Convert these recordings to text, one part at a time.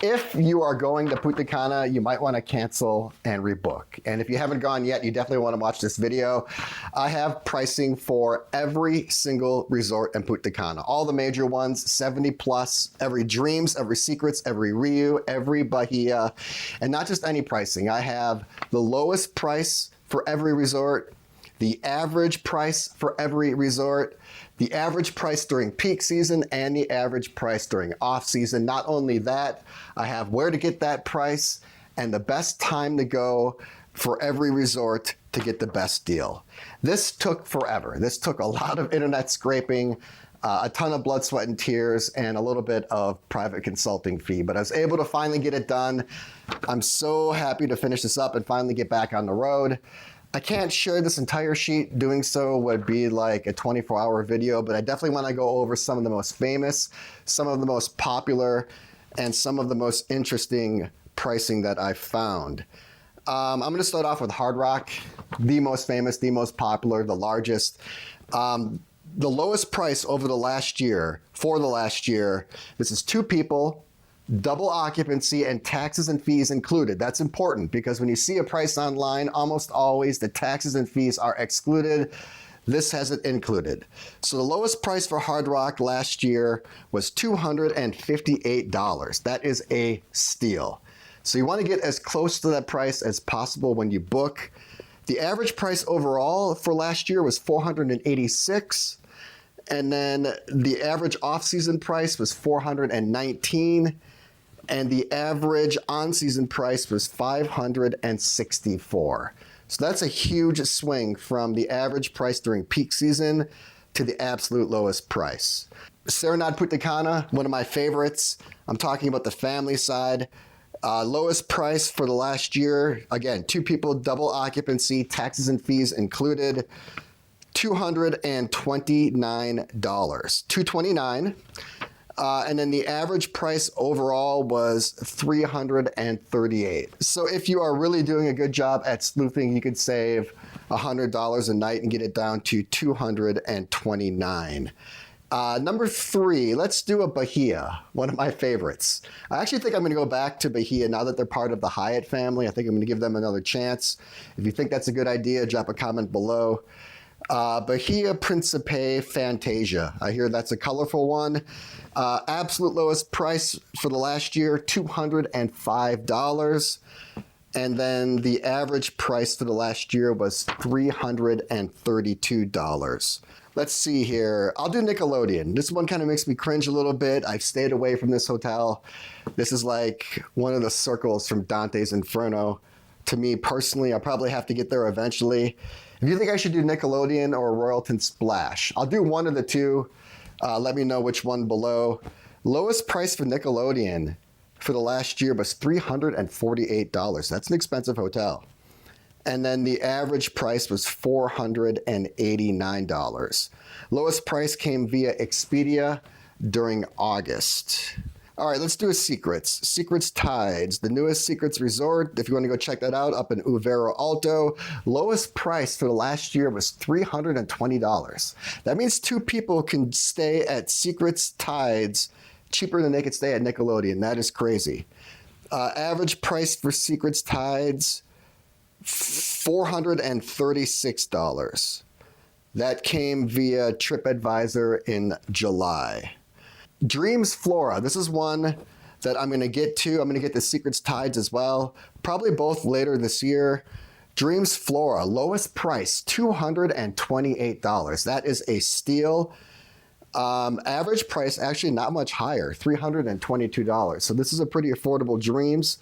If you are going to Punta Cana, you might want to cancel and rebook. And if you haven't gone yet, you definitely want to watch this video. I have pricing for every single resort in Punta Cana. All the major ones, 70 plus, every Dreams, every Secrets, every Rio, every Bahia, and not just any pricing. I have the lowest price for every resort, the average price for every resort, the average price during peak season, and the average price during off season. Not only that, I have where to get that price and the best time to go for every resort to get the best deal. This took forever. This took a lot of internet scraping, a ton of blood, sweat, and tears, and a little bit of private consulting fee. But I was able to finally get it done. I'm so happy to finish this up and finally get back on the road. I can't share this entire sheet. Doing so would be like a 24-hour video, but I definitely want to go over some of the most famous, some of the most popular, and some of the most interesting pricing that I've found. I'm going to start off with Hard Rock, the most famous, the most popular, the largest. The lowest price over the last year, for the last year, this is 2 people, double occupancy, and taxes and fees included. That's important because when you see a price online, almost always the taxes and fees are excluded. This has it included. So the lowest price for Hard Rock last year was $258. That is a steal. So you want to get as close to that price as possible when you book. The average price overall for last year was $486. And then the average off-season price was $419. And the average on-season price was $564. So that's a huge swing from the average price during peak season to the absolute lowest price. Serenade Punta Cana, one of my favorites. I'm talking about the family side. Lowest price for the last year, again, 2 people, double occupancy, taxes and fees included, $229. $229. And then the average price overall was $338. So if you are really doing a good job at sleuthing, you could save $100 a night and get it down to $229. Number 3, let's do a Bahia, one of my favorites. I actually think I'm going to go back to Bahia now that they're part of the Hyatt family. I think I'm going to give them another chance. If you think that's a good idea, drop a comment below. Bahia Principe Fantasia. I hear that's a colorful one. Absolute lowest price for the last year, $205. And then the average price for the last year was $332. Let's see here. I'll do Nickelodeon. This one kind of makes me cringe a little bit. I've stayed away from this hotel. This is like one of the circles from Dante's Inferno. To me personally, I'll probably have to get there eventually. If you think I should do Nickelodeon or Royalton Splash, I'll do one of the two. Let me know which one below. Lowest price for Nickelodeon for the last year was $348. That's an expensive hotel. And then the average price was $489. Lowest price came via Expedia during August. All right, let's do a Secrets. Secrets Tides, the newest Secrets resort. If you want to go check that out, up in Uvero Alto. Lowest price for the last year was $320. That means 2 people can stay at Secrets Tides cheaper than they could stay at Nickelodeon. That is crazy. Average price for Secrets Tides, $436. That came via TripAdvisor in July. Dreams Flora. This is one that I'm going to get to. I'm going to get the Secrets Tides as well. Probably both later this year. Dreams Flora, lowest price, $228. That is a steal. Average price, actually not much higher, $322. So this is a pretty affordable Dreams.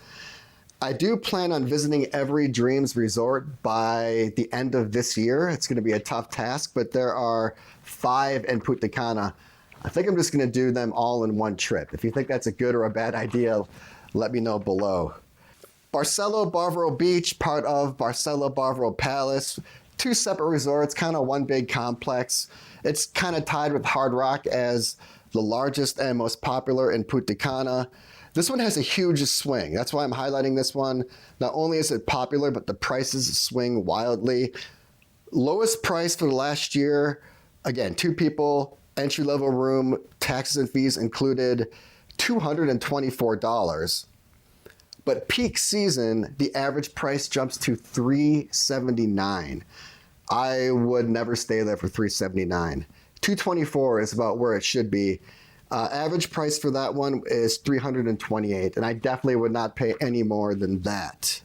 I do plan on visiting every Dreams resort by the end of this year. It's going to be a tough task, but there are 5 in Punta Cana. I think I'm just going to do them all in one trip. If you think that's a good or a bad idea, let me know below. Barceló Barbaro Beach, part of Barceló Barbaro Palace. 2 separate resorts, kind of one big complex. It's kind of tied with Hard Rock as the largest and most popular in Punta Cana. This one has a huge swing. That's why I'm highlighting this one. Not only is it popular, but the prices swing wildly. Lowest price for the last year, again, 2 people, entry-level room, taxes and fees included, $224. But peak season, the average price jumps to $379. I would never stay there for $379. $224 is about where it should be. Average price for that one is $328, and I definitely would not pay any more than that.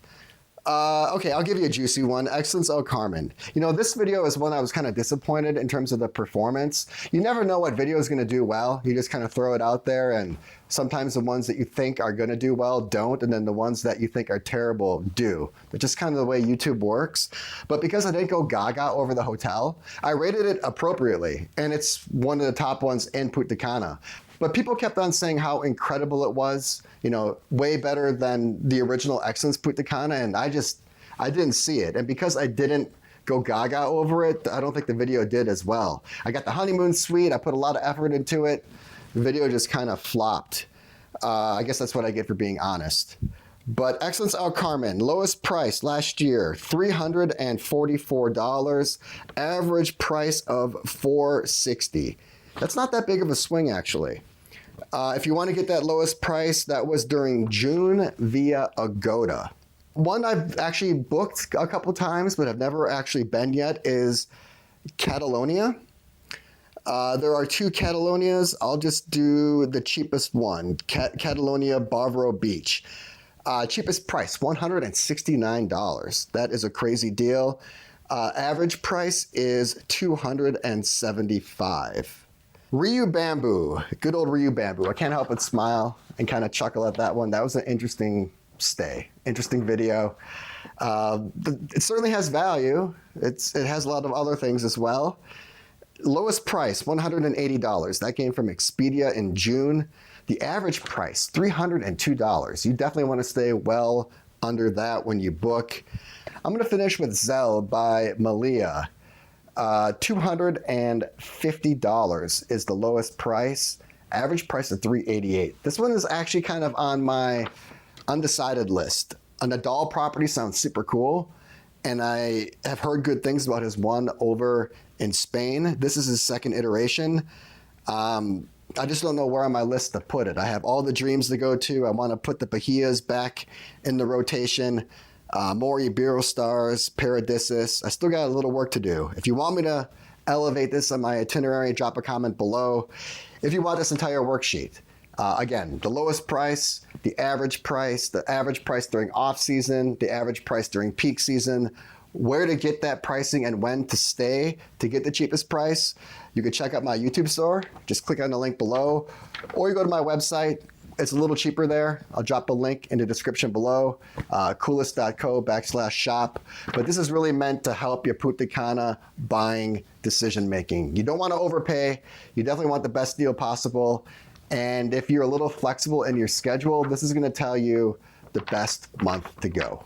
Okay, I'll give you a juicy one. Excellence El Carmen. You know, this video is one I was kind of disappointed in terms of the performance. You never know what video is going to do well. You just kind of throw it out there, and sometimes the ones that you think are going to do well don't, and then the ones that you think are terrible do. It's just kind of the way YouTube works. But because I didn't go gaga over the hotel, I rated it appropriately, and it's one of the top ones in Punta Cana. But people kept on saying how incredible it was, you know, way better than the original Excellence Punta Cana, and I didn't see it. And because I didn't go gaga over it, I don't think the video did as well. I got the honeymoon suite, I put a lot of effort into it. The video just kind of flopped. I guess that's what I get for being honest. But Excellence El Carmen, lowest price last year, $344, average price of $460. That's not that big of a swing, actually. If you want to get that lowest price, that was during June via Agoda. One I've actually booked a couple times, but I've never actually been yet, is Catalonia. There are two Catalonias. I'll just do the cheapest one, Catalonia Bavaro Beach. Cheapest price, $169. That is a crazy deal. Average price is $275. Ryu Bamboo, good old Ryu Bamboo. I can't help but smile and kind of chuckle at that one. That was an interesting stay, interesting video. It certainly has value. It has a lot of other things as well. Lowest price, $180. That came from Expedia in June. The average price, $302. You definitely want to stay well under that when you book. I'm going to finish with Zell by Malia. $250 is the lowest price. Average price of $388. This one is actually kind of on my undecided list. A Nadal property sounds super cool, and I have heard good things about his one over in Spain. This is his second iteration. I just don't know where on my list to put it. I have all the Dreams to go to. I want to put the Bahias back in the rotation. More Iberostars, Paradisus. I still got a little work to do. If you want me to elevate this on my itinerary, drop a comment below. If you want this entire worksheet, again, the lowest price, the average price during off season, the average price during peak season, where to get that pricing and when to stay to get the cheapest price. You can check out my YouTube store. Just click on the link below, or you go to my website. It's a little cheaper there. I'll drop a link in the description below, coolest.co/shop. But this is really meant to help your Punta Cana buying decision making. You don't want to overpay. You definitely want the best deal possible. And if you're a little flexible in your schedule, this is going to tell you the best month to go.